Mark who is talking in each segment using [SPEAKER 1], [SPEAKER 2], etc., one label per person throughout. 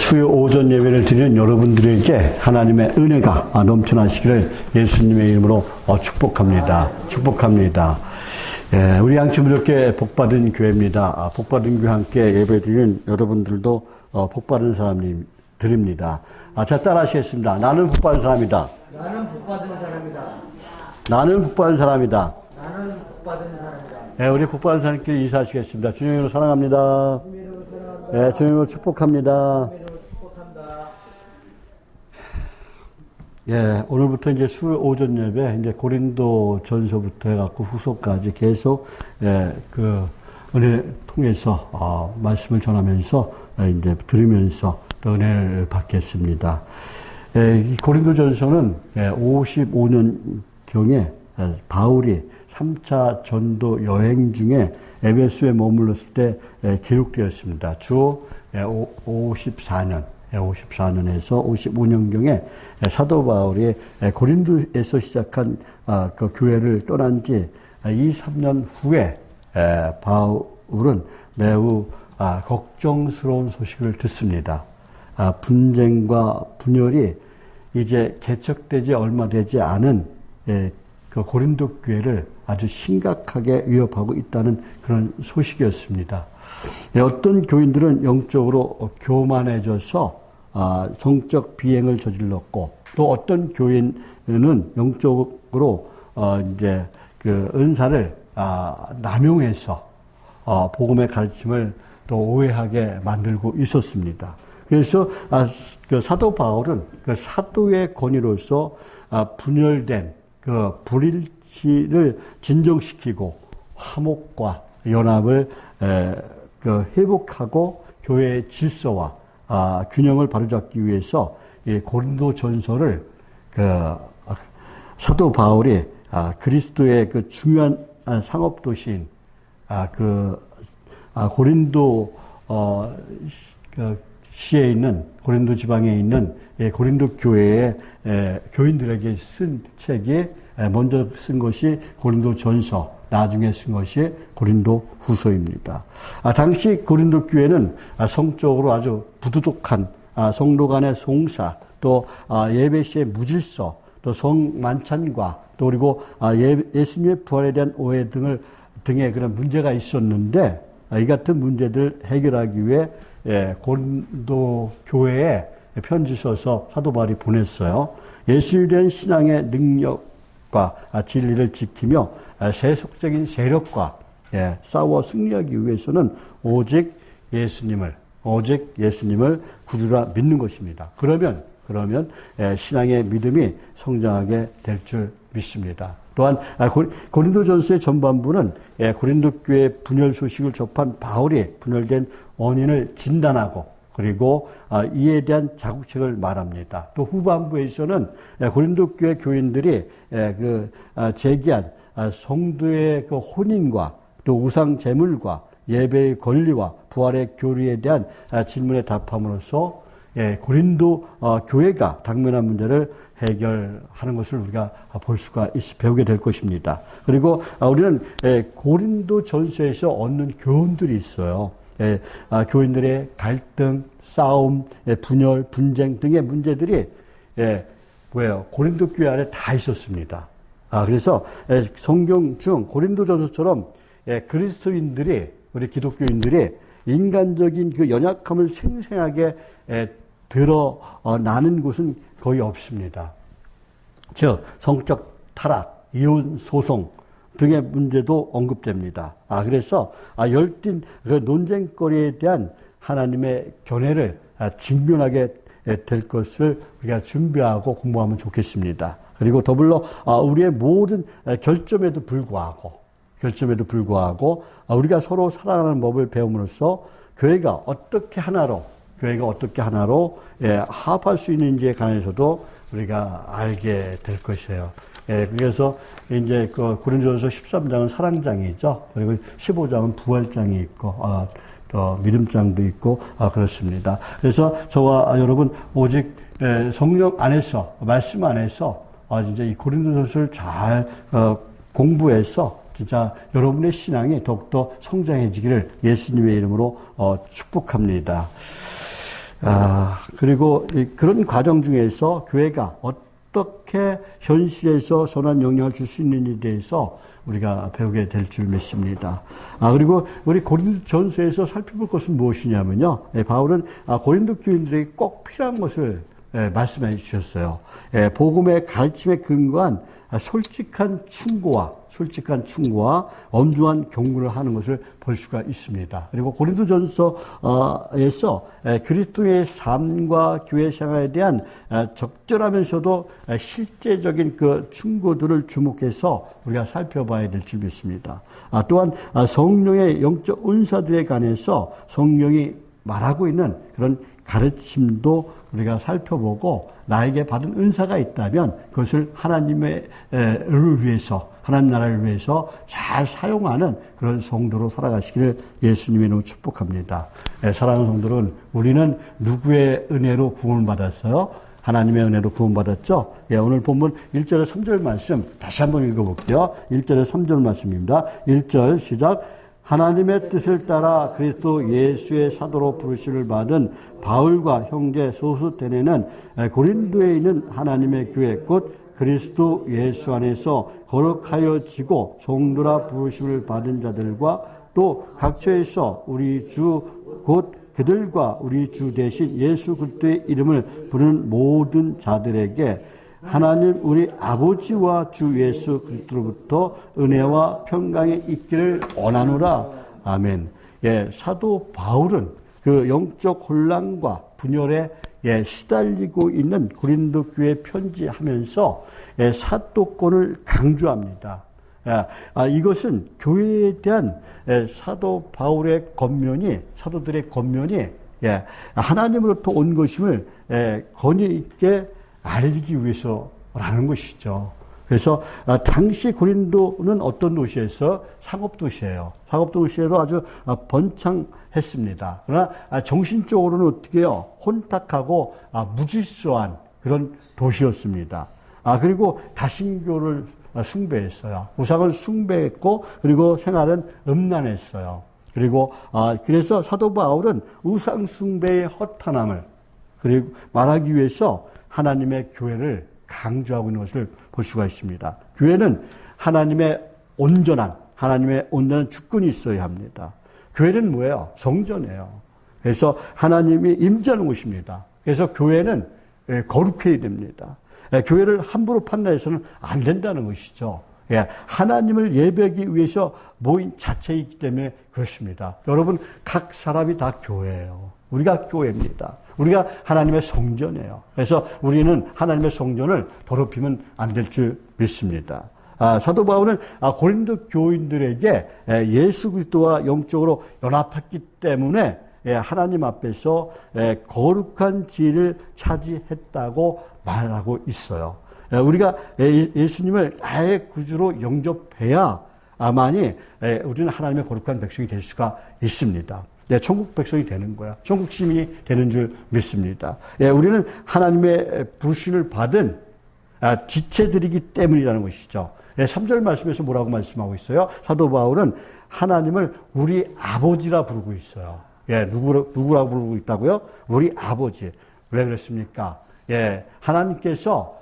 [SPEAKER 1] 수요 오전 예배를 드리는 여러분들에게 하나님의 은혜가 넘쳐나시기를 예수님의 이름으로 축복합니다. 축복합니다. 예, 우리 양치부족회 복받은 교회입니다. 복받은 교회 함께 예배 드리는 여러분들도 복받은 사람들입니다. 자, 따라하시겠습니다. 나는 복받은 사람이다.
[SPEAKER 2] 나는 복받은 사람이다.
[SPEAKER 1] 나는 복받은 사람이다.
[SPEAKER 2] 나는 복받은 사람이다.
[SPEAKER 1] 예, 우리 복받은 사람끼리 인사하시겠습니다. 주님으로 사랑합니다. 예, 주님으로 축복합니다. 예, 오늘부터 이제 수요 오전 예배, 이제 고린도 전서부터 해갖고 후서까지 계속, 은혜 통해서, 말씀을 전하면서, 이제 들으면서 또 은혜를 받겠습니다. 이 고린도 전서는 55년경에 바울이 3차 전도 여행 중에 에베소에 머물렀을 때 기록되었습니다. 주 54년에서 55년경에 사도 바울이 고린도에서 시작한 그 교회를 떠난 지 2-3년 후에 바울은 매우 걱정스러운 소식을 듣습니다. 분쟁과 분열이 이제 개척되지 얼마 되지 않은 그 고린도 교회를 아주 심각하게 위협하고 있다는 그런 소식이었습니다. 어떤 교인들은 영적으로 교만해져서 성적 비행을 저질렀고, 또 어떤 교인은 영적으로 이제 그 은사를 남용해서 복음의 가르침을 또 오해하게 만들고 있었습니다. 그래서 그 사도 바울은 그 사도의 권위로서 분열된 그 불일치를 진정시키고 화목과 연합을 회복하고 교회의 질서와 균형을 바로잡기 위해서 이 고린도 전서를 사도 바울이 그리스도의 그 중요한 상업 도시인 고린도 시에 있는 고린도 지방에 있는 고린도 교회의 교인들에게 쓴 책이 먼저 쓴 것이 고린도 전서, 나중에 쓴 것이 고린도 후서입니다. 당시 고린도 교회는 성적으로 아주 부도덕한 성도 간의 송사, 또 예배 시의 무질서, 또 성만찬과 또 그리고 예수님의 부활에 대한 오해 등의 그런 문제가 있었는데, 이 같은 문제들 해결하기 위해 고린도 교회에 편지 써서 사도 바울이 보냈어요. 예수에 대한 신앙의 능력과 진리를 지키며 세속적인 세력과 싸워 승리하기 위해서는 오직 예수님을 구주라 믿는 것입니다. 그러면 신앙의 믿음이 성장하게 될 줄 믿습니다. 또한 고린도전서의 전반부는 고린도 교회 분열 소식을 접한 바울이 분열된 원인을 진단하고, 그리고 이에 대한 자국책을 말합니다. 또 후반부에서는 고린도 교회 교인들이 제기한 성도의 그 혼인과 또 우상 제물과 예배의 권리와 부활의 교리에 대한 질문에 답함으로써 고린도 교회가 당면한 문제를 해결하는 것을 우리가 볼 수가 배우게 될 것입니다. 그리고 우리는 고린도 전서에서 얻는 교훈들이 있어요. 교인들의 갈등, 싸움, 분열, 분쟁 등의 문제들이 고린도 교회 안에 다 있었습니다. 그래서 성경 중 고린도 전서처럼 우리 기독교인들이 인간적인 그 연약함을 생생하게 드러나는 곳은 거의 없습니다. 즉, 성적 타락, 이혼 소송 등의 문제도 언급됩니다. 그래서 열띤 그 논쟁거리에 대한 하나님의 견해를 직면하게 될 것을 우리가 준비하고 공부하면 좋겠습니다. 그리고 더불어 우리의 모든 결점에도 불구하고 우리가 서로 사랑하는 법을 배움으로써 교회가 어떻게 하나로 합할 수 있는지에 관해서도 우리가 알게 될 것이에요. 그래서 이제 그 고린도전서 13장은 사랑장이죠. 그리고 15장은 부활장이 있고, 또 믿음장도 있고, 그렇습니다. 그래서 저와 여러분 오직 성령 안에서, 말씀 안에서 진짜 이 고린도전서를 잘 공부해서 진짜 여러분의 신앙이 더욱더 성장해지기를 예수님의 이름으로 축복합니다. 그리고 그런 과정 중에서 교회가 어떻게 현실에서 선한 영향을 줄 수 있는지에 대해서 우리가 배우게 될 줄 믿습니다. 그리고 우리 고린도전서에서 살펴볼 것은 무엇이냐면요. 바울은 고린도 교인들에게 꼭 필요한 것을 말씀해 주셨어요. 복음의 가르침에 근거한 솔직한 충고와 엄중한 경고를 하는 것을 볼 수가 있습니다. 그리고 고린도전서에서 그리스도의 삶과 교회 생활에 대한 적절하면서도 실제적인 그 충고들을 주목해서 우리가 살펴봐야 될 줄 믿습니다. 또한 성령의 영적 은사들에 관해서 성령이 말하고 있는 그런 가르침도 우리가 살펴보고 나에게 받은 은사가 있다면 그것을 하나님을 위해서 하나님 나라를 위해서 잘 사용하는 그런 성도로 살아가시기를 예수님의 이름으로 축복합니다. 사랑하는 성도는 우리는 누구의 은혜로 구원을 받았어요? 하나님의 은혜로 구원받았죠? 오늘 본문 1절에 3절 말씀 다시 한번 읽어볼게요. 1절에 3절 말씀입니다. 1절 시작. 하나님의 뜻을 따라 그리스도 예수의 사도로 부르심을 받은 바울과 형제 소수대네는 고린도에 있는 하나님의 교회 곧 그리스도 예수 안에서 거룩하여지고 성도라 부르심을 받은 자들과 또 각처에서 우리 주 곧 그들과 우리 주 대신 예수 그리스도의 이름을 부르는 모든 자들에게 하나님 우리 아버지와 주 예수 그리스도로부터 은혜와 평강이 있기를 원하노라. 아멘. 사도 바울은 그 영적 혼란과 분열에 시달리고 있는 고린도 교회에 편지하면서 사도권을 강조합니다. 이것은 교회에 대한 사도 바울의 사도들의 권면이 하나님으로부터 온 것임을 권위 있게 알리기 위해서라는 것이죠. 그래서 당시 고린도는 어떤 도시에서 상업도시예요. 상업도시로 아주 번창했습니다. 그러나 정신적으로는 어떻게 해요? 혼탁하고 무질서한 그런 도시였습니다. 그리고 다신교를 숭배했어요. 우상을 숭배했고 그리고 생활은 음란했어요. 그리고 그래서 사도 바울은 우상 숭배의 허탄함을 그리고 말하기 위해서 하나님의 교회를 강조하고 있는 것을 볼 수가 있습니다. 교회는 하나님의 온전한 주권이 있어야 합니다. 교회는 뭐예요? 성전이에요. 그래서 하나님이 임재하는 곳입니다. 그래서 교회는 거룩해야 됩니다. 교회를 함부로 판단해서는 안 된다는 것이죠. 하나님을 예배하기 위해서 모인 자체이기 때문에 그렇습니다. 여러분, 각 사람이 다 교회예요. 우리가 교회입니다. 우리가 하나님의 성전이에요. 그래서 우리는 하나님의 성전을 더럽히면 안 될 줄 믿습니다. 사도 바울은 고린도 교인들에게 예수 그리스도와 영적으로 연합했기 때문에 하나님 앞에서 거룩한 지위를 차지했다고 말하고 있어요. 우리가 예수님을 나의 구주로 영접해야만이 우리는 하나님의 거룩한 백성이 될 수가 있습니다. 천국 백성이 되는 거야. 천국 시민이 되는 줄 믿습니다. 우리는 하나님의 부르심을 받은 지체들이기 때문이라는 것이죠. 3절 말씀에서 뭐라고 말씀하고 있어요? 사도 바울은 하나님을 우리 아버지라 부르고 있어요. 누구라고 부르고 있다고요? 우리 아버지. 왜 그랬습니까? 하나님께서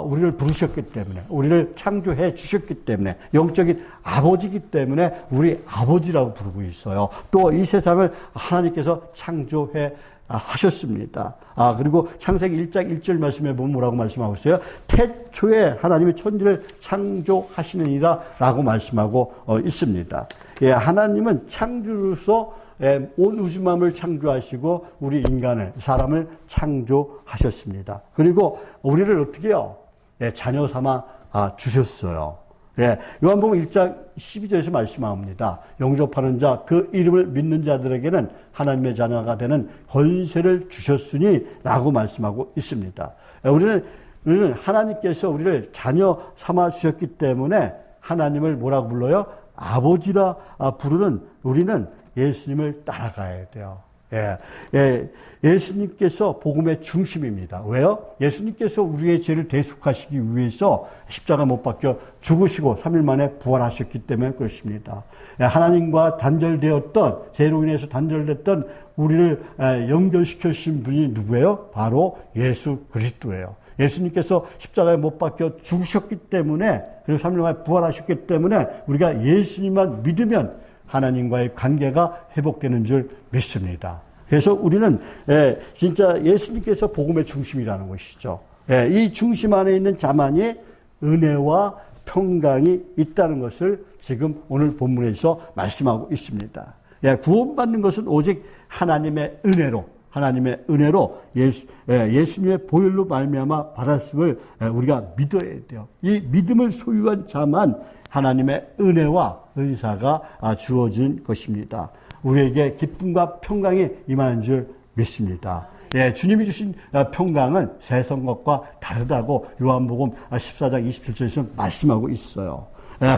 [SPEAKER 1] 우리를 부르셨기 때문에, 우리를 창조해 주셨기 때문에, 영적인 아버지이기 때문에 우리 아버지라고 부르고 있어요. 또 이 세상을 하나님께서 창조해 하셨습니다. 그리고 창세기 1장 1절 말씀에 보면 뭐라고 말씀하고 있어요? 태초에 하나님이 천지를 창조하시느니라 라고 말씀하고 있습니다. 하나님은 창조로서 온 우주만을 창조하시고 우리 사람을 창조하셨습니다. 그리고 우리를 어떻게 해요? 자녀 삼아 주셨어요. 요한복음 1장 12절에서 말씀합니다. 영접하는 자, 그 이름을 믿는 자들에게는 하나님의 자녀가 되는 권세를 주셨으니 라고 말씀하고 있습니다. 우리는 하나님께서 우리를 자녀 삼아 주셨기 때문에 하나님을 뭐라고 불러요? 아버지라 부르는 우리는 예수님을 따라가야 돼요. 예수님께서 복음의 중심입니다. 왜요? 예수님께서 우리의 죄를 대속하시기 위해서 십자가 못 박혀 죽으시고 3일 만에 부활하셨기 때문에 그렇습니다. 하나님과 단절되었던, 죄로 인해서 단절됐던 우리를 연결시켜 주신 분이 누구예요? 바로 예수 그리스도예요. 예수님께서 십자가에 못 박혀 죽으셨기 때문에, 그리고 3일 만에 부활하셨기 때문에 우리가 예수님만 믿으면 하나님과의 관계가 회복되는 줄 믿습니다. 그래서 우리는 진짜 예수님께서 복음의 중심이라는 것이죠. 이 중심 안에 있는 자만이 은혜와 평강이 있다는 것을 지금 오늘 본문에서 말씀하고 있습니다. 구원받는 것은 오직 하나님의 은혜로 예수님의 보혈로 말미암아 받았음을 우리가 믿어야 돼요. 이 믿음을 소유한 자만 하나님의 은혜와 은사가 주어진 것입니다. 우리에게 기쁨과 평강이 임하는 줄 믿습니다. 주님이 주신 평강은 세상 것과 다르다고 요한복음 14장 27절에서 말씀하고 있어요.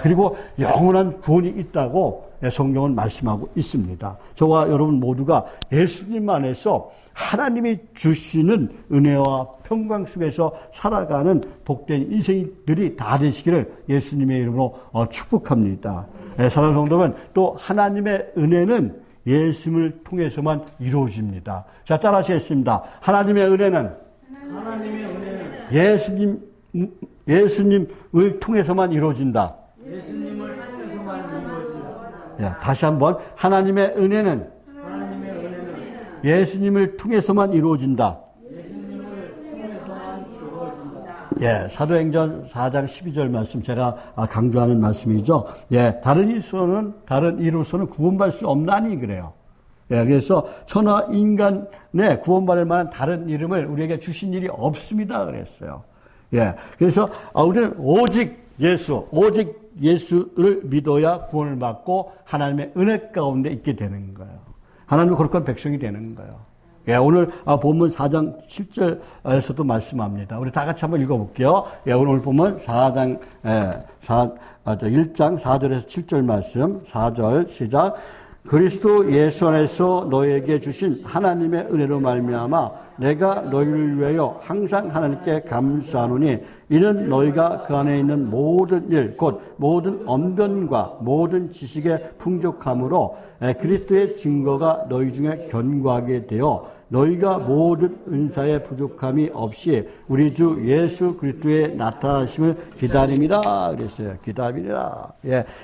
[SPEAKER 1] 그리고 영원한 구원이 있다고 성경은 말씀하고 있습니다. 저와 여러분 모두가 예수님 안에서 하나님이 주시는 은혜와 평강 속에서 살아가는 복된 인생들이 다 되시기를 예수님의 이름으로 축복합니다. 사랑하는 성도는 또 하나님의 은혜는 예수님을 통해서만 이루어집니다. 자, 따라하시겠습니다. 하나님의 은혜는 예수님을 통해서만 이루어진다. 다시 한번 하나님의 은혜는 예수님을 통해서만 이루어진다. 사도행전 4장 12절 말씀 제가 강조하는 말씀이죠. 다른 이로서는 구원받을 수 없나니 그래요. 그래서 천하 인간의 구원받을 만한 다른 이름을 우리에게 주신 일이 없습니다. 그랬어요. 그래서 우리는 오직 예수를 믿어야 구원을 받고 하나님의 은혜 가운데 있게 되는 거예요. 하나님의 거룩한 백성이 되는 거예요. 오늘 본문 4장 7절에서도 말씀합니다. 우리 다 같이 한번 읽어볼게요. 오늘 본문 1장 4절에서 7절 말씀, 4절 시작. 그리스도 예수 안에서 너에게 주신 하나님의 은혜로 말미암아 내가 너희를 위하여 항상 하나님께 감사하노니 이는 너희가 그 안에 있는 모든 일 곧 모든 언변과 모든 지식의 풍족함으로 그리스도의 증거가 너희 중에 견고하게 되어 너희가 모든 은사의 부족함이 없이 우리 주 예수 그리스도의 나타나심을 기다림이라 그랬어요. 기다림이라.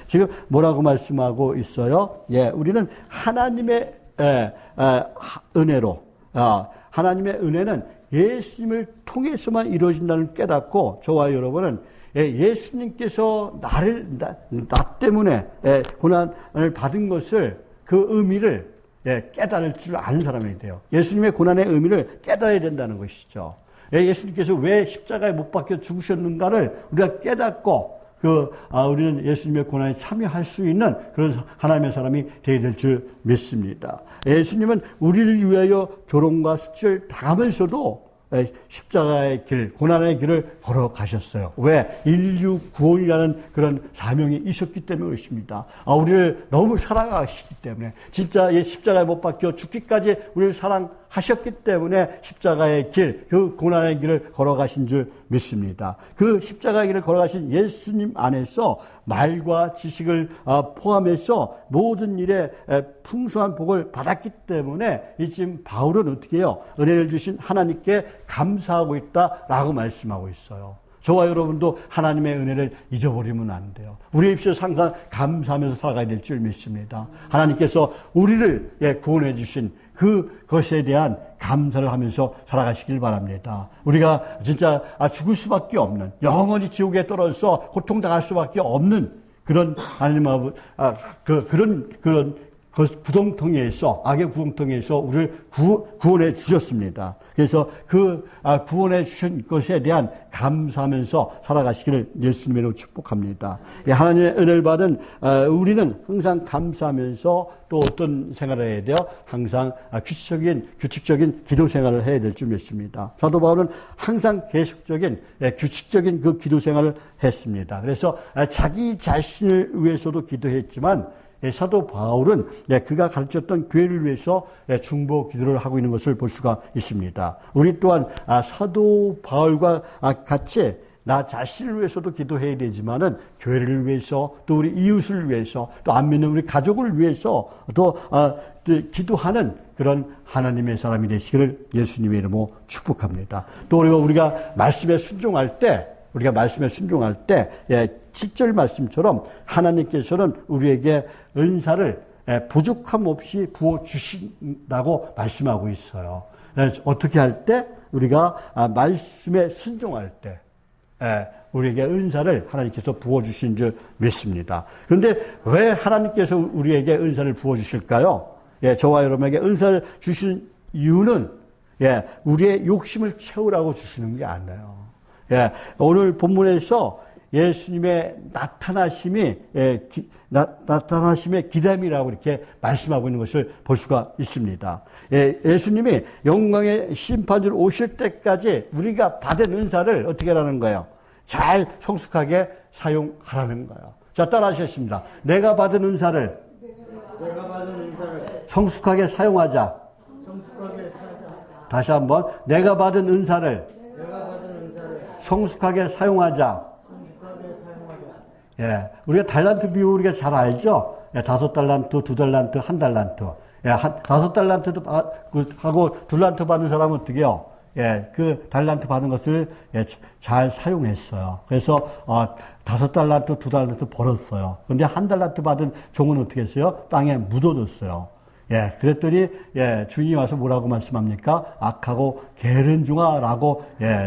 [SPEAKER 1] 지금 뭐라고 말씀하고 있어요? 우리는 하나님의 은혜로, 하나님의 은혜는 예수님을 통해서만 이루어진다는 깨닫고 저와 여러분은 예수님께서 나 때문에 고난을 받은 것을 그 의미를 깨달을 줄 아는 사람이 돼요. 예수님의 고난의 의미를 깨달아야 된다는 것이죠. 예수님께서 왜 십자가에 못 박혀 죽으셨는가를 우리가 깨닫고 우리는 예수님의 고난에 참여할 수 있는 그런 하나님의 사람이 되어야 될 줄 믿습니다. 예수님은 우리를 위하여 조롱과 수치를 당하면서도 십자가의 길, 고난의 길을 걸어가셨어요. 왜? 인류 구원이라는 그런 사명이 있었기 때문에 그렇습니다. 우리를 너무 사랑하시기 때문에, 진짜 십자가에 못 박혀 죽기까지 우리를 사랑하셨기 때문에 십자가의 길, 그 고난의 길을 걸어가신 줄 믿습니다. 그 십자가의 길을 걸어가신 예수님 안에서 말과 지식을 포함해서 모든 일에 풍성한 복을 받았기 때문에 지금 바울은 어떻게 해요? 은혜를 주신 하나님께 감사하고 있다라고 말씀하고 있어요. 저와 여러분도 하나님의 은혜를 잊어버리면 안 돼요. 우리의 입시에서 항상 감사하면서 살아가야 될 줄 믿습니다. 하나님께서 우리를 구원해 주신 그것에 대한 감사를 하면서 살아가시길 바랍니다. 우리가 진짜 죽을 수밖에 없는, 영원히 지옥에 떨어져서 고통당할 수밖에 없는 그런 하나님 그런 구덩텅이에서, 악의 구덩텅이에서 우리를 구원해 주셨습니다. 그래서 구원해 주신 것에 대한 감사하면서 살아가시기를 예수님으로 축복합니다. 하나님의 은혜를 받은 우리는 항상 감사하면서 또 어떤 생활을 해야 돼요? 항상 규칙적인 기도 생활을 해야 될 줄 믿습니다. 사도 바울은 항상 계속적인 규칙적인 그 기도 생활을 했습니다. 그래서 자기 자신을 위해서도 기도했지만 사도 바울은 그가 가르쳤던 교회를 위해서 중보 기도를 하고 있는 것을 볼 수가 있습니다. 우리 또한 사도 바울과 같이 나 자신을 위해서도 기도해야 되지만은 교회를 위해서 또 우리 이웃을 위해서 또 안 믿는 우리 가족을 위해서 또 기도하는 그런 하나님의 사람이 되시기를 예수님의 이름으로 축복합니다. 또 우리가 말씀에 순종할 때 7절 말씀처럼 하나님께서는 우리에게 은사를 부족함 없이 부어 주신다고 말씀하고 있어요. 어떻게 할 때? 우리가 말씀에 순종할 때 우리에게 은사를 하나님께서 부어주신 줄 믿습니다. 그런데 왜 하나님께서 우리에게 은사를 부어주실까요? 저와 여러분에게 은사를 주신 이유는 우리의 욕심을 채우라고 주시는 게 아니에요. 오늘 본문에서 예수님의 나타나심의 기담이라고 이렇게 말씀하고 있는 것을 볼 수가 있습니다. 예수님이 영광의 심판으로 오실 때까지 우리가 받은 은사를 어떻게 하라는 거예요? 잘 성숙하게 사용하라는 거예요. 자, 따라하시겠습니다. 내가 받은 은사를 성숙하게 사용하자. 다시 한번. 내가 받은 은사를 성숙하게 사용하자. 우리가 달란트 비유 우리가 잘 알죠? 5달란트, 2달란트, 1달란트. 5달란트도 하고 2달란트 받은 사람은 어떻게 해요? 그 달란트 받은 것을 잘 사용했어요. 그래서 5달란트, 2달란트 벌었어요. 그런데 1달란트 받은 종은 어떻게 했어요? 땅에 묻어줬어요. 그랬더니 주인이 와서 뭐라고 말씀합니까? 악하고 게으른 종아라고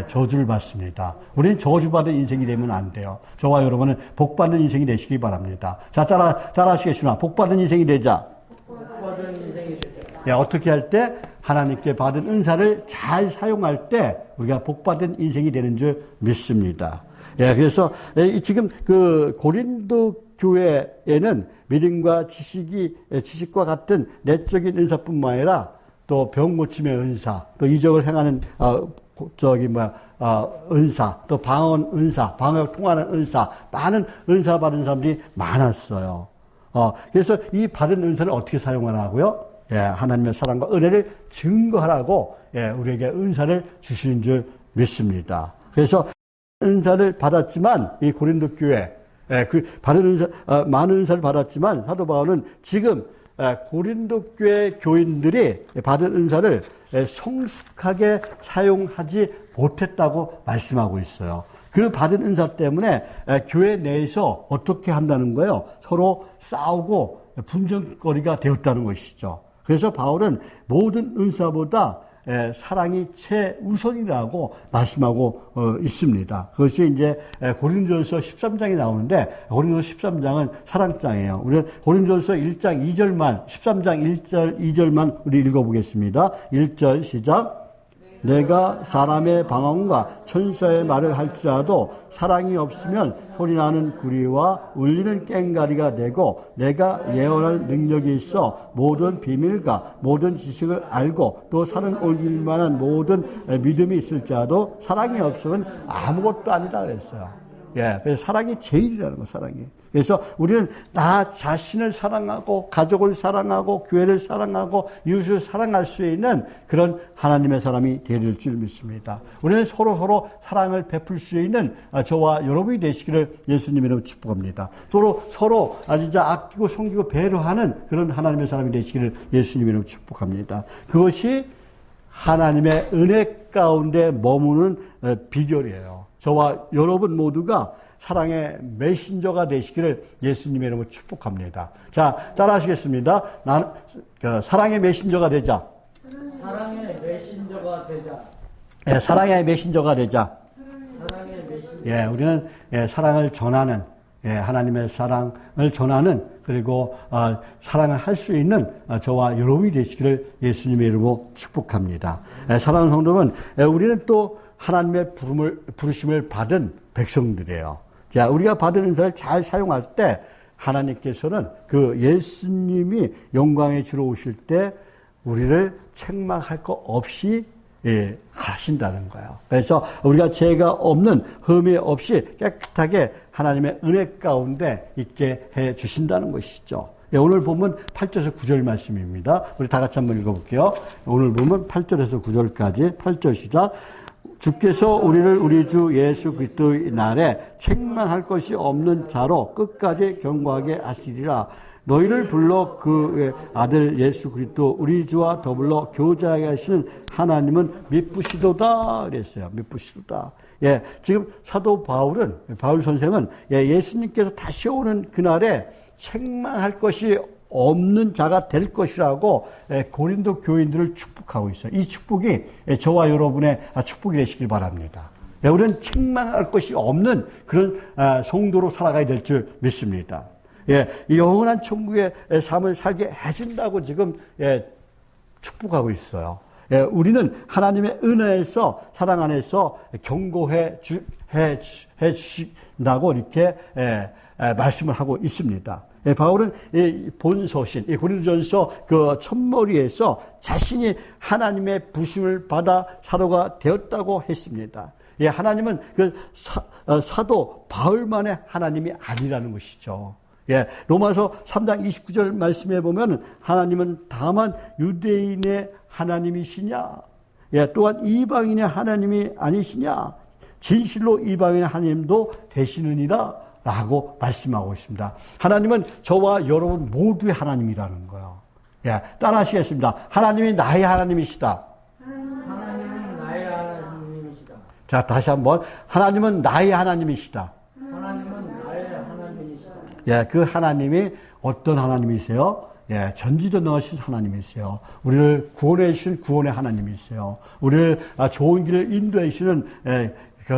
[SPEAKER 1] 저주를 받습니다. 우리는 저주받은 인생이 되면 안 돼요. 저와 여러분은 복받는 인생이 되시기 바랍니다. 자, 따라하시겠습니다. 복받은 인생이 되자. 어떻게 할 때? 하나님께 받은 은사를 잘 사용할 때 우리가 복받은 인생이 되는 줄 믿습니다. 그래서 지금 그 고린도 교회에는 믿음과 지식과 같은 내적인 은사뿐만 아니라 또 병 고침의 은사, 또 이적을 행하는 은사, 또 방언 은사, 방역 통하는 은사, 많은 은사 받은 사람들이 많았어요. 그래서 이 받은 은사를 어떻게 사용하라고요? 하나님의 사랑과 은혜를 증거하라고 우리에게 은사를 주시는 줄 믿습니다. 그래서 은사를 받았지만 이 고린도 교회 받은 은사 많은 은사를 받았지만 사도 바울은 지금 고린도 교회 교인들이 받은 은사를 성숙하게 사용하지 못했다고 말씀하고 있어요. 그 받은 은사 때문에 교회 내에서 어떻게 한다는 거예요? 서로 싸우고 분쟁거리가 되었다는 것이죠. 그래서 바울은 모든 은사보다 사랑이 최우선이라고 말씀하고 있습니다. 그것이 이제 고린도전서 13장에 나오는데 고린도전서 13장은 사랑장이에요. 우리는 고린도전서 1장 2절만 13장 1절 2절만 우리 읽어보겠습니다. 1절 시작. 내가 사람의 방언과 천사의 말을 할지라도 사랑이 없으면 소리나는 구리와 울리는 꽹가리가 되고 내가 예언할 능력이 있어 모든 비밀과 모든 지식을 알고 또 산을 옮길 만한 모든 믿음이 있을지라도 사랑이 없으면 아무것도 아니다 그랬어요. 그래서 사랑이 제일이라는 거, 사랑이. 그래서 우리는 나 자신을 사랑하고 가족을 사랑하고 교회를 사랑하고 이웃을 사랑할 수 있는 그런 하나님의 사람이 되릴 줄 믿습니다. 우리는 서로 사랑을 베풀 수 있는 저와 여러분이 되시기를 예수님 이름으로 축복합니다. 서로 진짜 아끼고 섬기고 배려하는 그런 하나님의 사람이 되시기를 예수님 이름으로 축복합니다. 그것이 하나님의 은혜 가운데 머무는 비결이에요. 저와 여러분 모두가 사랑의 메신저가 되시기를 예수님의 이름으로 축복합니다. 자, 따라하시겠습니다. 나는 사랑의 메신저가 되자.
[SPEAKER 2] 사랑의 메신저가 되자.
[SPEAKER 1] 사랑의 메신저가 되자.
[SPEAKER 2] 사랑의 메신저.
[SPEAKER 1] 우리는 사랑을 전하는 하나님의 사랑을 전하는 그리고 사랑을 할 수 있는 저와 여러분이 되시기를 예수님의 이름으로 축복합니다. 사랑하는 성도는 우리는 또 하나님의 부르심을 받은 백성들이에요. 자, 우리가 받은 은사를 잘 사용할 때 하나님께서는 그 예수님이 영광의 주로 오실 때 우리를 책망할 것 없이 하신다는 거예요. 그래서 우리가 죄가 없는 흠이 없이 깨끗하게 하나님의 은혜 가운데 있게 해 주신다는 것이죠. 예, 오늘 보면 8절에서 9절 말씀입니다. 우리 다 같이 한번 읽어볼게요. 오늘 보면 8절에서 9절까지 8절 시작. 주께서 우리를 우리 주 예수 그리스도의 날에 책망할 것이 없는 자로 끝까지 경고하게 하시리라. 너희를 불러 그 아들 예수 그리스도 우리 주와 더불어 교제하게 하시는 하나님은 미쁘시도다 그랬어요. 미쁘시도다. 예, 지금 사도 바울 선생은 예수님께서 다시 오는 그날에 책망할 것이 없는 자가 될 것이라고 고린도 교인들을 축복하고 있어요. 이 축복이 저와 여러분의 축복이 되시길 바랍니다. 우리는 책망할 것이 없는 그런 성도로 살아가야 될 줄 믿습니다. 예, 영원한 천국의 삶을 살게 해준다고 지금 축복하고 있어요. 예, 우리는 하나님의 은혜에서 사랑 안에서 경고해 주신다고 이렇게 말씀을 하고 있습니다. 예, 바울은 본서신, 고린도전서 그 첫머리에서 자신이 하나님의 부심을 받아 사도가 되었다고 했습니다. 예, 하나님은 그 사도 바울만의 하나님이 아니라는 것이죠. 예, 로마서 3장 29절 말씀에 보면 하나님은 다만 유대인의 하나님이시냐? 예, 또한 이방인의 하나님이 아니시냐? 진실로 이방인의 하나님도 되시느니라 라고 말씀하고 있습니다. 하나님은 저와 여러분 모두의 하나님이라는 거예요. 예, 따라하시겠습니다. 하나님이 나의 하나님이시다.
[SPEAKER 2] 하나님은 나의 하나님이시다.
[SPEAKER 1] 자, 다시 한번. 하나님은 나의 하나님이시다.
[SPEAKER 2] 하나님은 나의 하나님이시다.
[SPEAKER 1] 예, 그 하나님이 어떤 하나님이세요? 예, 전지전능하신 하나님이세요. 우리를 구원해 주신 구원의 하나님이세요. 우리를 좋은 길을 인도해 주시는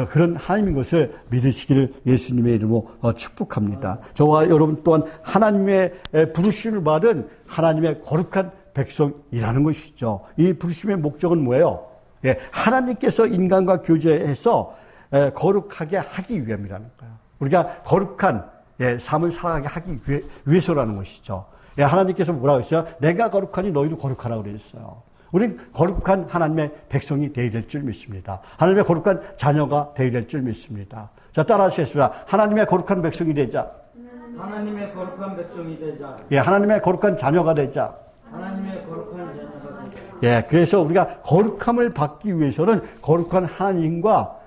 [SPEAKER 1] 그런 하나님인 것을 믿으시기를 예수님의 이름으로 축복합니다. 저와 여러분 또한 하나님의 부르심을 받은 하나님의 거룩한 백성이라는 것이죠. 이 부르심의 목적은 뭐예요? 예, 하나님께서 인간과 교제해서 거룩하게 하기 위함이라는 거예요. 우리가 거룩한 삶을 살아가게 하기 위해서라는 것이죠. 예, 하나님께서 뭐라고 했어요? 내가 거룩하니 너희도 거룩하라고 그랬어요. 우리는 거룩한 하나님의 백성이 되어야 될 줄 믿습니다. 하나님의 거룩한 자녀가 되어야 될 줄 믿습니다. 자, 따라하시겠습니다. 하나님의 거룩한 백성이 되자.
[SPEAKER 2] 하나님의 거룩한 백성이 되자.
[SPEAKER 1] 예, 하나님의 거룩한 자녀가 되자.
[SPEAKER 2] 하나님의 거룩한 자녀가 되자.
[SPEAKER 1] 예, 그래서 우리가 거룩함을 받기 위해서는 거룩한 하나님과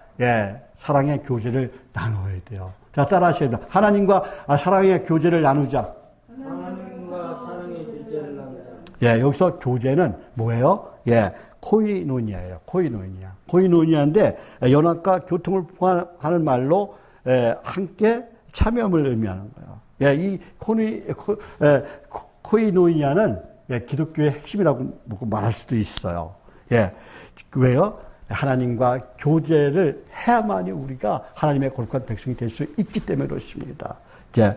[SPEAKER 1] 사랑의 교제를 나눠야 돼요. 자, 따라하시겠습니다. 하나님과 사랑의 교제를 나누자.
[SPEAKER 2] 하나님과 사랑의 교제를 나누자.
[SPEAKER 1] 예, 여기서 교제는 뭐예요? 예, 코이노니아예요. 코이노니아. 코이노니아인데 연합과 교통을 포함하는 말로 함께 참여를 의미하는 거예요. 예, 이 코이노니아는 기독교의 핵심이라고 말할 수도 있어요. 예, 왜요? 하나님과 교제를 해야만이 우리가 하나님의 거룩한 백성이 될 수 있기 때문에 그렇습니다. 예,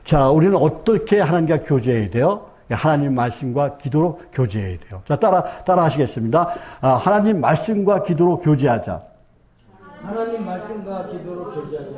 [SPEAKER 1] 자, 우리는 어떻게 하나님과 교제해야 돼요? 하나님 말씀과 기도로 교제해야 돼요. 자, 따라 하시겠습니다. 하나님 말씀과 기도로 교제하자.
[SPEAKER 2] 하나님 말씀과 기도로 교제하자.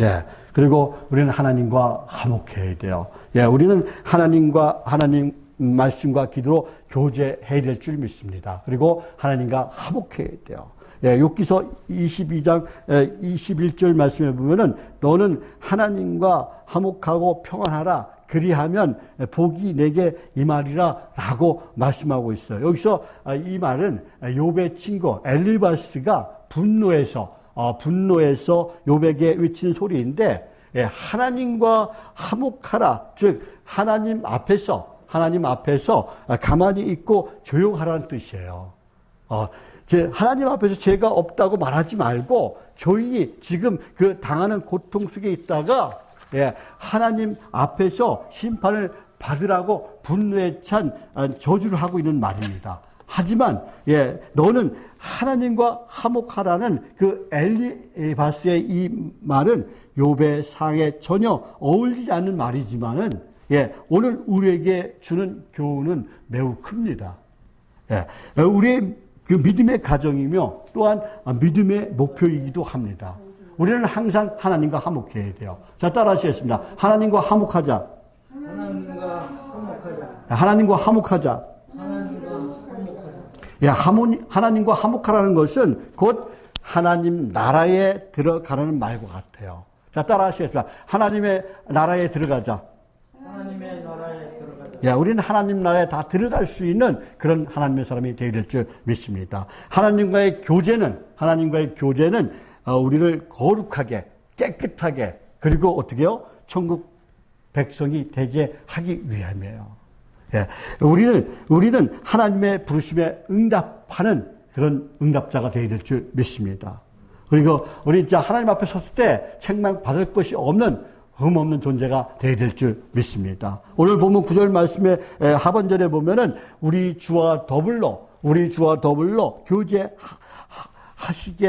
[SPEAKER 1] 예. 그리고 우리는 하나님과 화목해야 돼요. 예. 우리는 하나님 말씀과 기도로 교제해야 될 줄 믿습니다. 그리고 하나님과 화목해야 돼요. 예. 욥기서 22장 21절 말씀에 보면은 너는 하나님과 화목하고 평안하라. 그리하면 복이 내게 임하리라 라고 말씀하고 있어요. 여기서 이 말은 욥의 친구 엘리바스가 분노해서 욥에게 외치는 소리인데, 하나님과 화목하라, 즉 하나님 앞에서 가만히 있고 조용하라는 뜻이에요. 하나님 앞에서 죄가 없다고 말하지 말고 조용히 지금 그 당하는 고통 속에 있다가 하나님 앞에서 심판을 받으라고 분노에 찬 저주를 하고 있는 말입니다. 하지만 너는 하나님과 화목하라는 그 엘리바스의 이 말은 욥의 상에 전혀 어울리지 않는 말이지만은 오늘 우리에게 주는 교훈은 매우 큽니다. 우리의 그 믿음의 가정이며 또한 믿음의 목표이기도 합니다. 우리는 항상 하나님과 화목해야 돼요. 자, 따라하시겠습니다. 하나님과 화목하자.
[SPEAKER 2] 하나님과 화목하자.
[SPEAKER 1] 하나님과 화목하자.
[SPEAKER 2] 하나님과 화목하자.
[SPEAKER 1] 하나님과 화목하라는 것은 곧 하나님 나라에 들어가라는 말과 같아요. 자, 따라하시겠습니다. 하나님의 나라에 들어가자.
[SPEAKER 2] 하나님의 나라에 들어가자.
[SPEAKER 1] 예, 우리는 하나님 나라에 다 들어갈 수 있는 그런 하나님의 사람이 되어야 될 줄 믿습니다. 하나님과의 교제는 우리를 거룩하게, 깨끗하게, 그리고 어떻게 해요? 천국 백성이 되게 하기 위함이에요. 예, 우리는 하나님의 부르심에 응답하는 그런 응답자가 되어야 될 줄 믿습니다. 그리고 우리 진짜 하나님 앞에 섰을 때 책망 받을 것이 없는 흠없는 존재가 되어야 될 줄 믿습니다. 오늘 보면 9절 말씀의 하반절에 보면은 우리 주와 더불어 교제하시게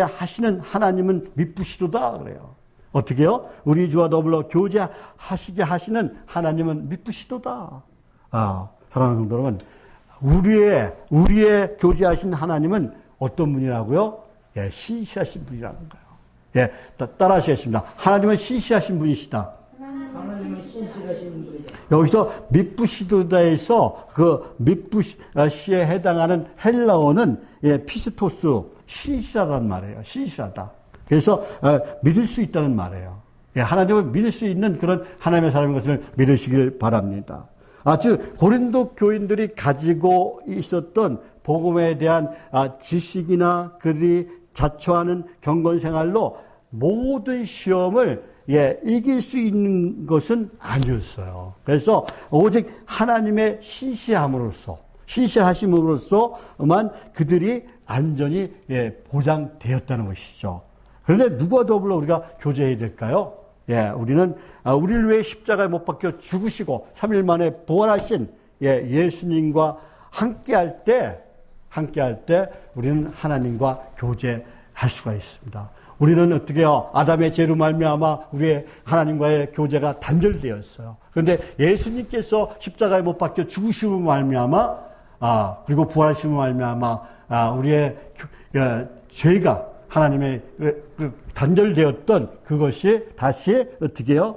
[SPEAKER 1] 하시는 하나님은 미쁘시도다 그래요. 어떻게요? 우리 주와 더불어 교제하시게 하시는 하나님은 미쁘시도다. 사랑하는 성도 여러분, 우리의 교제하신 하나님은 어떤 분이라고요? 예, 신실하신 분이라는 거예요. 예, 따라 하시겠습니다. 하나님은 신실하신 분이시다.
[SPEAKER 2] 하나님은 신실하신 분이다.
[SPEAKER 1] 여기서 미쁘시도다에서 그 미쁘시에 해당하는 헬라어는 피스토스, 신실하다는 말이에요. 신실하다. 그래서 믿을 수 있다는 말이에요. 하나님을 믿을 수 있는 그런 하나님의 사람인 것을 믿으시길 바랍니다. 즉 고린도 교인들이 가지고 있었던 복음에 대한 지식이나 그들이 자처하는 경건 생활로 모든 시험을 이길 수 있는 것은 아니었어요. 그래서 오직 하나님의 신실하심으로써만 그들이 안전이 보장되었다는 것이죠. 그런데 누구와 더불어 우리가 교제해야 될까요? 우리는 우리를 위해 십자가에 못 박혀 죽으시고 3일 만에 부활하신 예수님과 함께할 때 우리는 하나님과 교제할 수가 있습니다. 우리는 어떻게 해요? 아담의 죄로 말미암아 우리의 하나님과의 교제가 단절되었어요. 그런데 예수님께서 십자가에 못 박혀 죽으심으로 말미암아 그리고 부활하심으로 말미암아 우리의 죄가 하나님의 단절되었던 그것이 다시 어떻게 해요?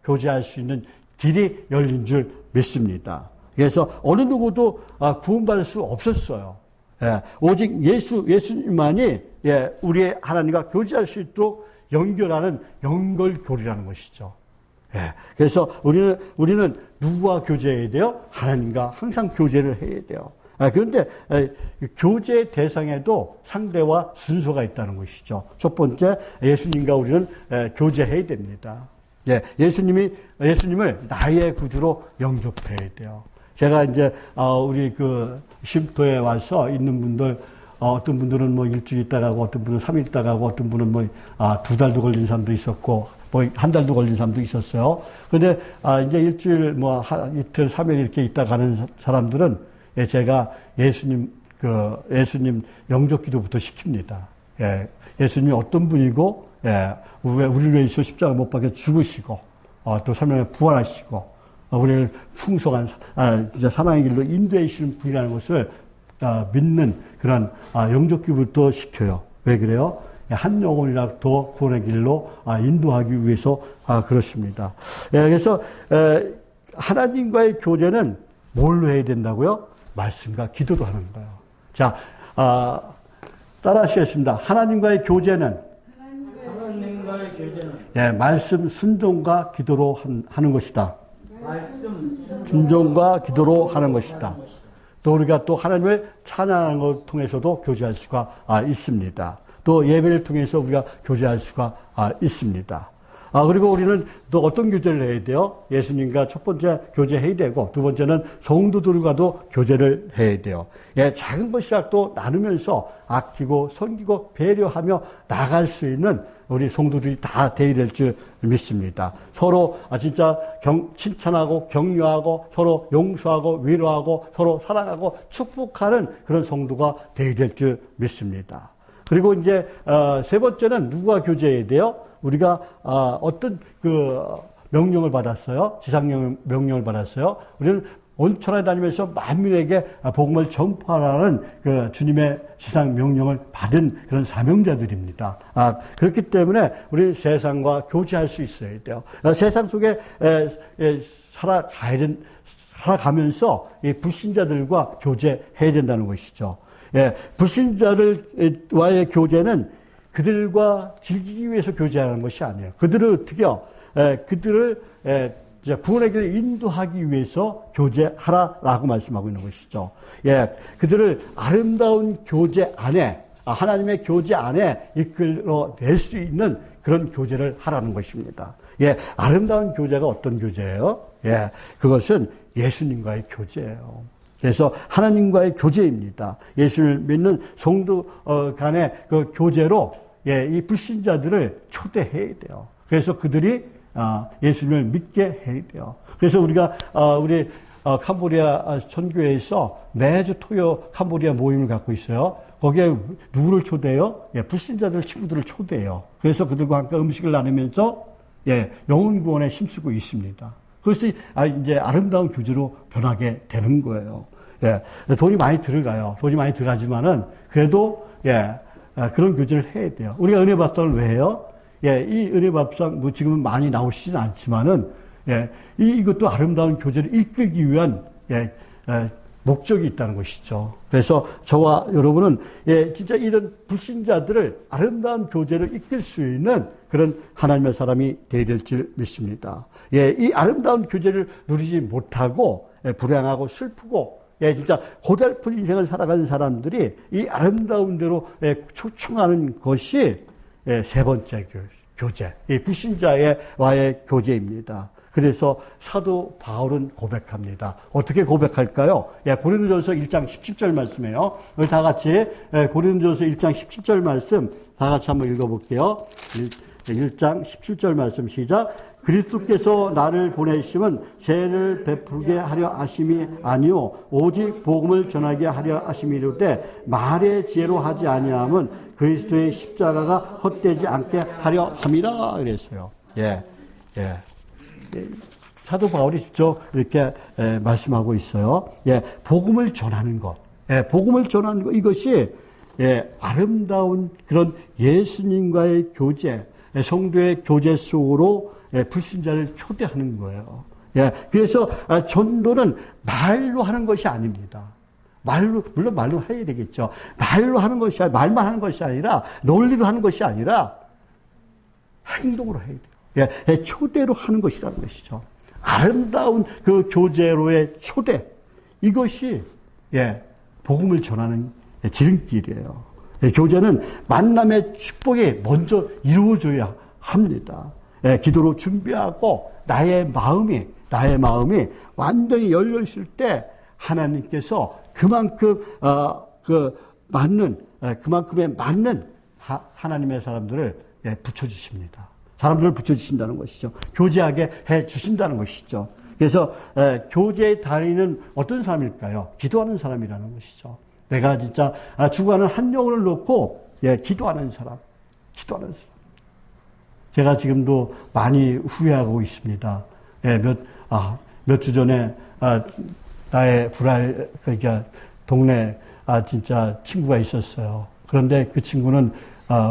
[SPEAKER 1] 교제할 수 있는 길이 열린 줄 믿습니다. 그래서 어느 누구도 구원받을 수 없었어요. 오직 예수님만이 우리의 하나님과 교제할 수 있도록 연결하는 연결고리라는 것이죠. 그래서 우리는 누구와 교제해야 돼요? 하나님과 항상 교제를 해야 돼요. 그런데 교제의 대상에도 상대와 순서가 있다는 것이죠. 첫 번째, 예수님과 우리는 교제해야 됩니다. 예수님을 나의 구주로 영접해야 돼요. 제가 이제 우리 그 쉼터에 와서 있는 분들, 어떤 분들은 뭐 일주일 있다 가고, 어떤 분은 3일 있다 가고, 어떤 분은 뭐 2달도 걸린 사람도 있었고, 뭐 1달도 걸린 사람도 있었어요. 근데 이제 일주일 뭐 이틀 3일 이렇게 있다 가는 사람들은 제가 예수님 영접 기도부터 시킵니다. 예수님이 어떤 분이고, 우리를 위해서 십자가 못 박혀 죽으시고, 또 3일에 부활하시고, 우리를 풍성한, 진짜 사랑의 길로 인도해 주시는 분이라는 것을, 믿는 그런, 영접 기도부터 시켜요. 왜 그래요? 한 영혼이라도 더 구원의 길로, 인도하기 위해서, 그렇습니다. 그래서, 하나님과의 교제는 뭘로 해야 된다고요? 말씀과 기도로 하는 거예요. 자, 따라 하시겠습니다. 하나님과의 교제는 말씀 순종과 기도로 하는 것이다. 순종과 기도로 하는 것이다. 또 우리가 또 하나님을 찬양하는 것을 통해서도 교제할 수가 있습니다. 또 예배를 통해서 우리가 교제할 수가 있습니다. 그리고 우리는 또 어떤 교제를 해야 돼요? 예수님과 첫 번째 교제해야 되고, 두 번째는 성도들과도 교제를 해야 돼요. 작은 것이라도 나누면서 아끼고 섬기고 배려하며 나갈 수 있는 우리 성도들이 다 되어야 될 줄 믿습니다. 서로 진짜 칭찬하고 격려하고 서로 용서하고 위로하고 서로 사랑하고 축복하는 그런 성도가 되어야 될 줄 믿습니다. 그리고 이제 세 번째는 누구와 교제해야 돼요? 우리가 어떤 그 명령을 받았어요. 지상 명령을 받았어요. 우리는 온천에 다니면서 만민에게 복음을 전파하라는 그 주님의 지상 명령을 받은 그런 사명자들입니다. 그렇기 때문에 우리 세상과 교제할 수 있어야 돼요. 세상 속에 살아가면서 이 불신자들과 교제해야 된다는 것이죠. 불신자들과의 교제는 그들과 즐기기 위해서 교제하는 것이 아니에요. 그들을 어떻게요? 그들을 이제 구원의 길을 인도하기 위해서 교제하라라고 말씀하고 있는 것이죠. 예, 그들을 아름다운 교제 안에, 하나님의 교제 안에 이끌어낼 수 있는 그런 교제를 하라는 것입니다. 예, 아름다운 교제가 어떤 교제예요? 예, 그것은 예수님과의 교제예요. 그래서 하나님과의 교제입니다. 예수를 믿는 성도 간의 그 교제로 예, 이 불신자들을 초대해야 돼요. 그래서 그들이 예수님을 믿게 해야 돼요. 그래서 우리가 우리 캄보디아 선교회에서 매주 토요 캄보디아 모임을 갖고 있어요. 거기에 누구를 초대해요? 예, 불신자들 친구들을 초대해요. 그래서 그들과 함께 음식을 나누면서 예, 영혼 구원에 힘쓰고 있습니다. 그래서 이제 아름다운 교제로 변하게 되는 거예요. 예, 돈이 많이 들어가요. 돈이 많이 들어가지만은 그래도 예, 그런 교제를 해야 돼요. 우리가 은혜밥상을 왜 해요? 예, 이 은혜밥상 뭐 지금은 많이 나오시진 않지만은 예, 이것도 아름다운 교제를 이끌기 위한 예, 목적이 있다는 것이죠. 그래서 저와 여러분은 예, 진짜 이런 불신자들을 아름다운 교제를 이끌 수 있는 그런 하나님의 사람이 되어야 될 줄 믿습니다. 예, 이 아름다운 교제를 누리지 못하고 예, 불행하고 슬프고 예, 진짜 고달픈 인생을 살아가는 사람들이 이 아름다운 대로 예, 초청하는 것이 예, 세 번째 교제, 이 불신자와의 교제입니다. 그래서 사도 바울은 고백합니다. 어떻게 고백할까요? 예, 고린도전서 1장 17절 말씀이에요. 우리 다 같이 예, 고린도전서 1장 17절 말씀 다 같이 한번 읽어볼게요. 1장 17절 말씀 시작. 그리스도께서 나를 보내심은 죄를 베풀게 하려 하심이 아니요 오직 복음을 전하게 하려 하심이로되 말의 지혜로 하지 아니함은 그리스도의 십자가가 헛되지 않게 하려 함이라 그랬어요. 예, 예. 사도 바울이 직접 이렇게 말씀하고 있어요. 예, 복음을 전하는 것, 예, 복음을 전하는 것 이것이 예, 아름다운 그런 예수님과의 교제, 성도의 교제 속으로 예, 불신자를 초대하는 거예요. 예, 그래서 전도는 말로 하는 것이 아닙니다. 물론 말로 해야 되겠죠. 말로 하는 것이 말만 하는 것이 아니라 논리로 하는 것이 아니라 행동으로 해야 돼요. 예, 초대로 하는 것이라는 것이죠. 아름다운 그 교제로의 초대. 이것이 예, 복음을 전하는 지름길이에요. 예, 교제는 만남의 축복이 먼저 이루어져야 합니다. 예, 기도로 준비하고 나의 마음이 완전히 열려 있을 때 하나님께서 그만큼 그만큼에 맞는 하나님의 사람들을 예, 붙여주십니다. 사람들을 붙여주신다는 것이죠. 교제하게 해주신다는 것이죠. 그래서 교제의 달인은 어떤 사람일까요? 기도하는 사람이라는 것이죠. 내가 진짜 죽어가는 한 영혼을 놓고 예, 기도하는 사람. 제가 지금도 많이 후회하고 있습니다. 예, 몇 주 전에 나의 그러니까 동네 진짜 친구가 있었어요. 그런데 그 친구는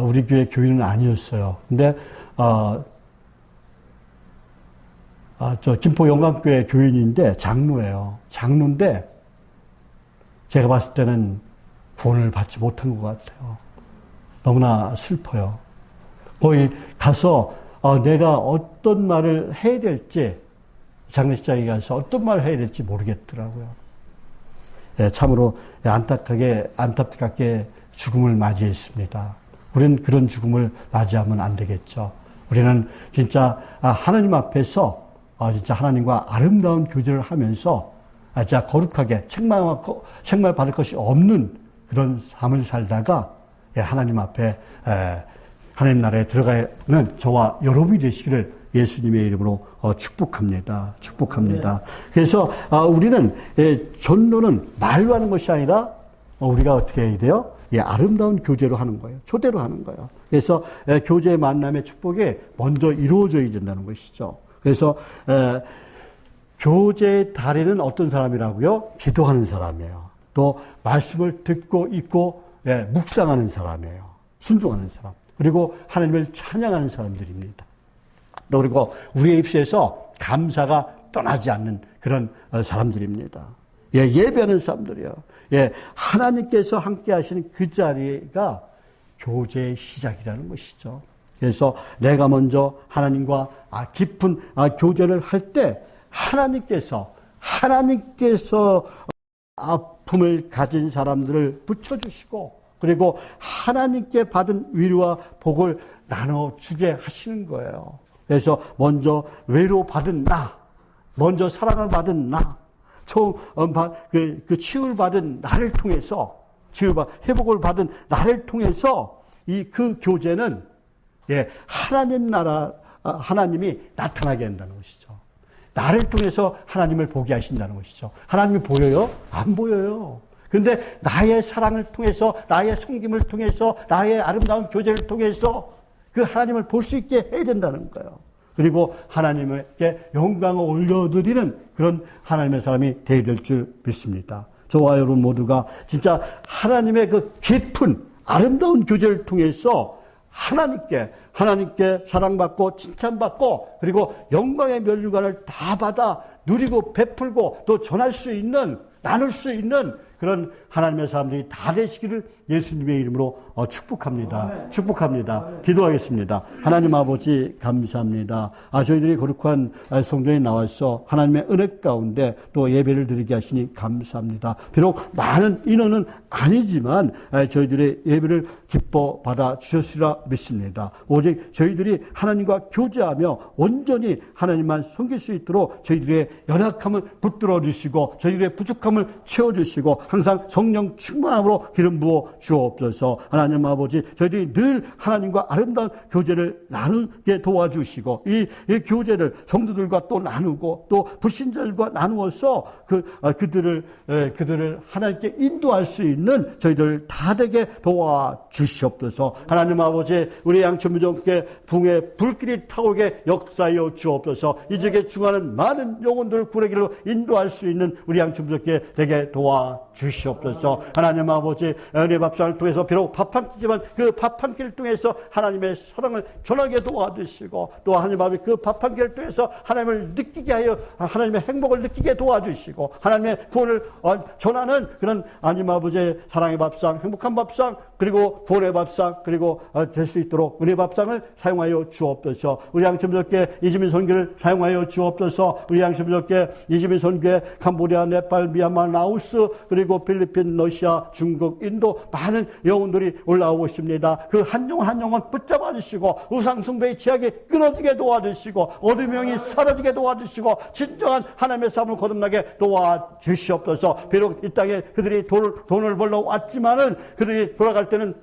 [SPEAKER 1] 우리 교회 교인은 아니었어요. 근데 저 김포 영광교회 교인인데 장로예요. 장로인데 제가 봤을 때는 구원을 받지 못한 것 같아요. 너무나 슬퍼요. 거기 가서 내가 어떤 말을 해야 될지 장례식장에 가서 어떤 말을 해야 될지 모르겠더라고요. 예, 참으로 안타깝게 죽음을 맞이했습니다. 우리는 그런 죽음을 맞이하면 안 되겠죠. 우리는 진짜 하나님 앞에서 진짜 하나님과 아름다운 교제를 하면서 진짜 거룩하게 책망 받을 것이 없는 그런 삶을 살다가 하나님 앞에 하나님 나라에 들어가는 저와 여러분이 되시기를 예수님의 이름으로 축복합니다. 그래서 우리는 전도는 말로 하는 것이 아니라 우리가 어떻게 해야 돼요? 아름다운 교제로 하는 거예요. 초대로 하는 거예요. 그래서 교제의 만남의 축복이 먼저 이루어져야 된다는 것이죠. 그래서 교제의 달인은 어떤 사람이라고요? 기도하는 사람이에요. 또 말씀을 듣고 읽고 묵상하는 사람이에요. 순종하는 사람. 그리고 하나님을 찬양하는 사람들입니다. 또 그리고 우리의 입술에서 감사가 떠나지 않는 그런 사람들입니다. 예배하는 사람들이요. 하나님께서 함께 하시는 그 자리가 교제의 시작이라는 것이죠. 그래서 내가 먼저 하나님과 깊은 교제를 할 때 하나님께서 아픔을 가진 사람들을 붙여주시고 그리고 하나님께 받은 위로와 복을 나눠주게 하시는 거예요. 그래서 먼저 위로받은 나, 먼저 사랑을 받은 나, 그 치유를 받은 나를 통해서 회복을 받은 나를 통해서 그 교제는 하나님이 나타나게 한다는 것이죠. 나를 통해서 하나님을 보게 하신다는 것이죠. 하나님이 보여요? 안 보여요. 근데 나의 사랑을 통해서, 나의 섬김을 통해서, 나의 아름다운 교제를 통해서 그 하나님을 볼 수 있게 해야 된다는 거예요. 그리고 하나님께 영광을 올려드리는 그런 하나님의 사람이 되어야 될 줄 믿습니다. 저와 여러분 모두가 진짜 하나님의 그 깊은 아름다운 교제를 통해서 하나님께 사랑받고 칭찬받고 그리고 영광의 면류관을 다 받아 누리고 베풀고 또 전할 수 있는, 나눌 수 있는 그런 하나님의 사람들이 다 되시기를 예수님의 이름으로 축복합니다. 축복합니다. 기도하겠습니다. 하나님 아버지 감사합니다. 저희들이 거룩한 성전에 나와서 하나님의 은혜 가운데 또 예배를 드리게 하시니 감사합니다. 비록 많은 인원은 아니지만 저희들의 예배를 기뻐 받아 주셨으리라 믿습니다. 오직 저희들이 하나님과 교제하며 온전히 하나님만 섬길 수 있도록 저희들의 연약함을 붙들어 주시고 저희들의 부족함을 채워주시고 항상 성령 충만함으로 기름 부어 주옵소서. 하나님 아버지, 저희들이 늘 하나님과 아름다운 교제를 나누게 도와주시고 이 교제를 성도들과 또 나누고 또 불신자들과 나누어서 그들을 하나님께 인도할 수 있는 저희들 다 되게 도와주시옵소서. 하나님 아버지, 우리 양천민족께 붕에 불길이 타오르게 역사하여 주옵소서. 이 지역에 중하는 많은 영혼들을 구원의 길로 인도할 수 있는 우리 양천민족께 되게 도와주시옵소서. 하나님 아버지, 은혜 밥상을 통해서 비록 밥 한 끼지만 그 밥 한 끼를 통해서 하나님의 사랑을 전하게 도와주시고 또 하나님 아버지 그 밥 한 끼를 통해서 하나님을 느끼게 하여 하나님의 행복을 느끼게 도와주시고 하나님의 구원을 전하는 그런 하나님 아버지의 사랑의 밥상, 행복한 밥상 그리고 구원의 밥상 그리고 될 수 있도록 은혜 밥상을 사용하여 주옵소서. 우리 양천민족께 이지민 선교를 사용하여 주옵소서. 우리 양천민족께 이지민 선교에 캄보디아, 네팔, 미얀마, 라오스 그리고 필리핀, 러시아, 중국, 인도 많은 영혼들이 올라오고 있습니다. 그 한 영혼 한 영혼 붙잡아 주시고 우상숭배의 제약이 끊어지게 도와주시고 어둠의 영이 사라지게 도와주시고 진정한 하나님의 삶을 거듭나게 도와주시옵소서. 비록 이 땅에 그들이 돈을 벌러 왔지만은 그들이 돌아갈 때는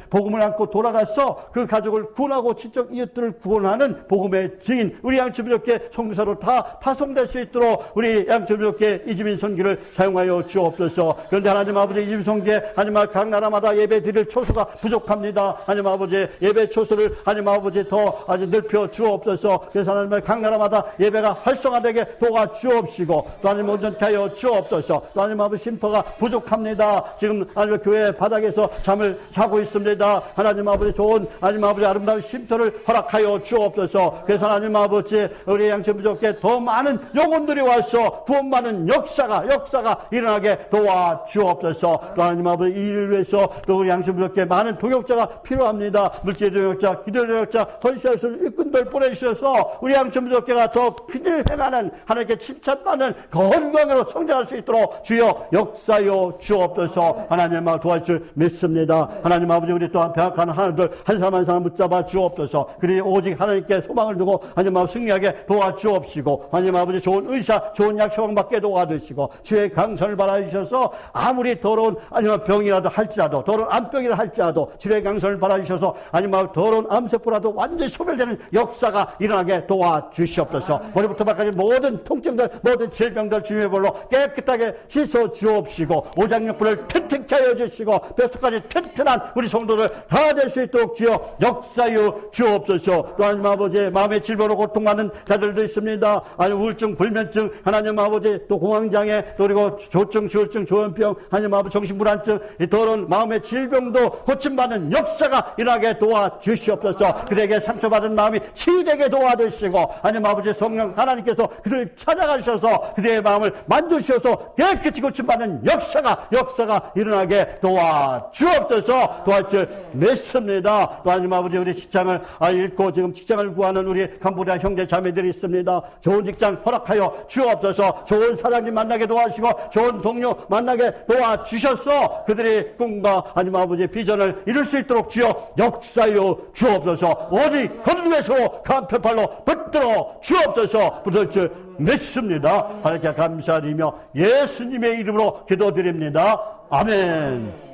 [SPEAKER 1] 복음을 안고 돌아가서 그 가족을 구원하고 친척 이웃들을 구원하는 복음의 증인 우리 양천민족회 선교사로 다 파송될 수 있도록 우리 양천민족회 이지민 선교를 사용하여 주옵소서. 그런데 하나님 아버지, 이지민 선교회 하나님 각 나라마다 예배 드릴 초소가 부족합니다. 하나님 아버지, 예배 초소를 하나님 아버지 더 아주 넓혀 주옵소서. 그래서 하나님 각 나라마다 예배가 활성화되게 도와주옵시고 또 하나님 온전케 하여 주옵소서. 또 하나님 아버지, 쉼터가 부족합니다. 지금 하나님 교회 바닥에서 잠을 자고 있습니다. 하나님 아버지, 좋은 하나님 아버지 아름다운 쉼터를 허락하여 주옵소서. 그래서 하나님 아버지, 우리 양천민족께 더 많은 영혼들이 와서 구원받는 역사가 일어나게 도와주옵소서. 또 하나님 아버지, 이 일을 위해서 또 우리 양천민족께 많은 동역자가 필요합니다. 물질 동역자, 기도 동역자, 헌신할 수 있는 일꾼들 보내주셔서 우리 양천민족회가 더 큰일 행하는 하나님께 칭찬받는 건강으로 성장할 수 있도록 주여 역사여 주옵소서. 하나님 아버지 도와줄 줄 믿습니다. 하나님 아버지, 우리 또한 배악하는 하나님들 한 사람 한 사람 붙잡아 주옵소서. 그리고 오직 하나님께 소망을 두고 하나님 아버지 승리하게 도와주옵시고 하나님 아버지 좋은 의사, 좋은 약 처방받게 도와주시고 주의 강선을 바라주셔서 아무리 더러운 아니면 병이라도 할지라도 더러운 암병이라 할지라도 주의 강선을 바라주셔서 아니면 더러운 암세포라도 완전히 소멸되는 역사가 일어나게 도와주시옵소서. 머리부터 발까지 모든 통증들, 모든 질병들 주님의 볼로 깨끗하게 씻어 주옵시고 오장육부를 튼튼케 하여 주시고 뼛속까지 튼튼한 우리 성도들 다 될 수 있도록 주여 역사여 주옵소서. 또 하나님 아버지, 마음의 질병으로 고통받는 자들도 있습니다. 아니 우울증, 불면증, 하나님 아버지 또 공황장애 또 그리고 조증, 우울증, 조현병, 하나님 아버지 정신불안증, 이 더러운 마음의 질병도 고침받는 역사가 일하게 도와주시옵소서. 그들에게 상처받은 마음이 치유되게 도와주시고, 하나님 아버지 성령 하나님께서 그들을 찾아가셔서 그들의 마음을 만드셔서 깨끗이 고침받는 역사가 일어나게 도와주옵소서. 도와줄 줄 믿습니다. 또 하나님 아버지 우리 직장을 잃고 지금 직장을 구하는 우리 캄보디아 형제 자매들이 있습니다. 좋은 직장 허락하여 주옵소서. 좋은 사장님 만나게 도와주시고 좋은 동료 만나게 도와주셔서 그들의 꿈과 하나님 아버지 비전을 이룰 수 있도록 주여 역사여 주옵소서. 오직 거듭내서 간편팔로 붙들어 주옵소서. 붙을 줄 믿습니다. 하나님께 감사드리며 예수님의 이름으로 기도드립니다. 아멘.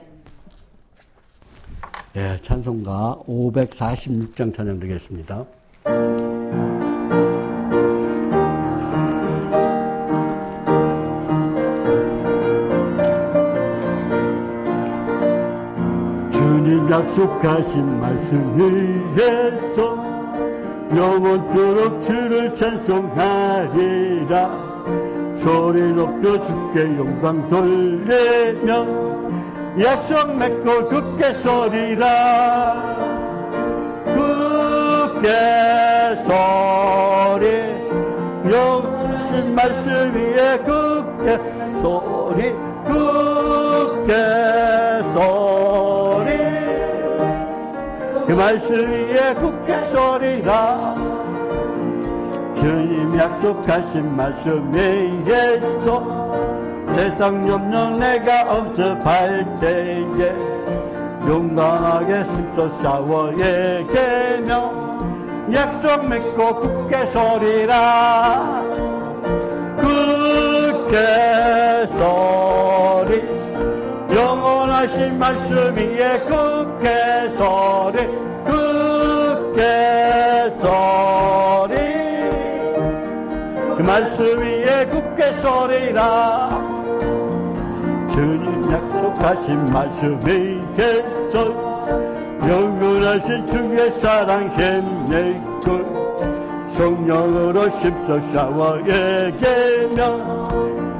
[SPEAKER 1] 예, 찬송가 546장 찬양 드리겠습니다. 주님 약속하신 말씀 위에서 영원토록 주를 찬송하리라. 소리 높여 주께 영광 돌리며 약속 맺고 굳게 서리라. 굳게 서리 영신 말씀 위에 굳게 서리 굳게 서리 그 말씀 위에 굳게 서리라. 주님 약속하신 말씀 위에서 세상 염려 내가 엄습할 때에 용감하게 힘써 싸워 예개며 약속 맺고 굳게 서리라. 굳게 서리 영원하신 말씀 위에 굳게 서리 굳게 서리 그 말씀 위에 굳게 서리라. 주님 약속하신 말씀 위에서 영원하신 주의 사랑 힘내고 성령으로 힘써 샤워 예개며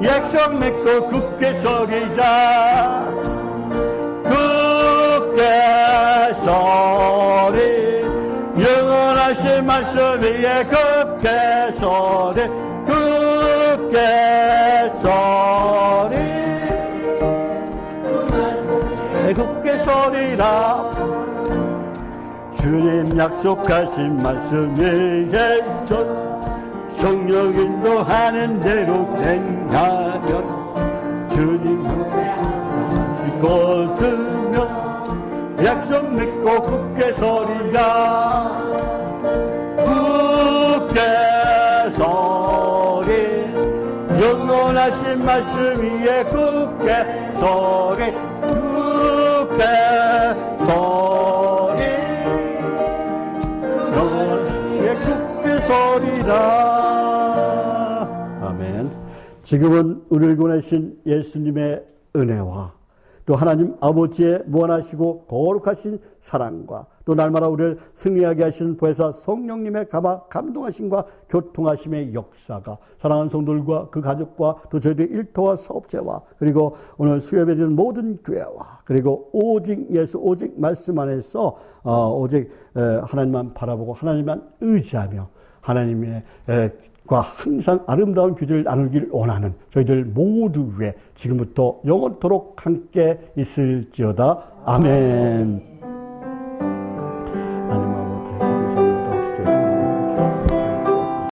[SPEAKER 1] 약속 맺고 굳게 서리라. 굳게 서리 영원하신 말씀 위에 굳게 서리 굳게 서리 굳게 서리라. 주님 약속하신 말씀 위에서 성령 인도하는 대로 행하면 주님 말씀 듣며 약속 믿고 굳게 서리라. 굳게 서리 영원하신 말씀 위에 굳게 서리 굳게 서리 영원하신 위에 굳게 서리라. 아멘. 지금은 우리를 구원하신 예수님의 은혜와 또 하나님 아버지의 무한하시고 거룩하신 사랑과 또 날마다 우리를 승리하게 하시는 보혜사 성령님의 감동하심과 교통하심의 역사가 사랑하는 성도들과 그 가족과 또 저희들의 일터와 사업체와 그리고 오늘 수협에 드리는 모든 교회와 그리고 오직 예수 오직 말씀 안에서 오직 하나님만 바라보고 하나님만 의지하며 하나님의 과 항상 아름다운 규제를 나누길 원하는 저희들 모두 위에 지금부터 영원토록 함께 있을지어다. 아멘.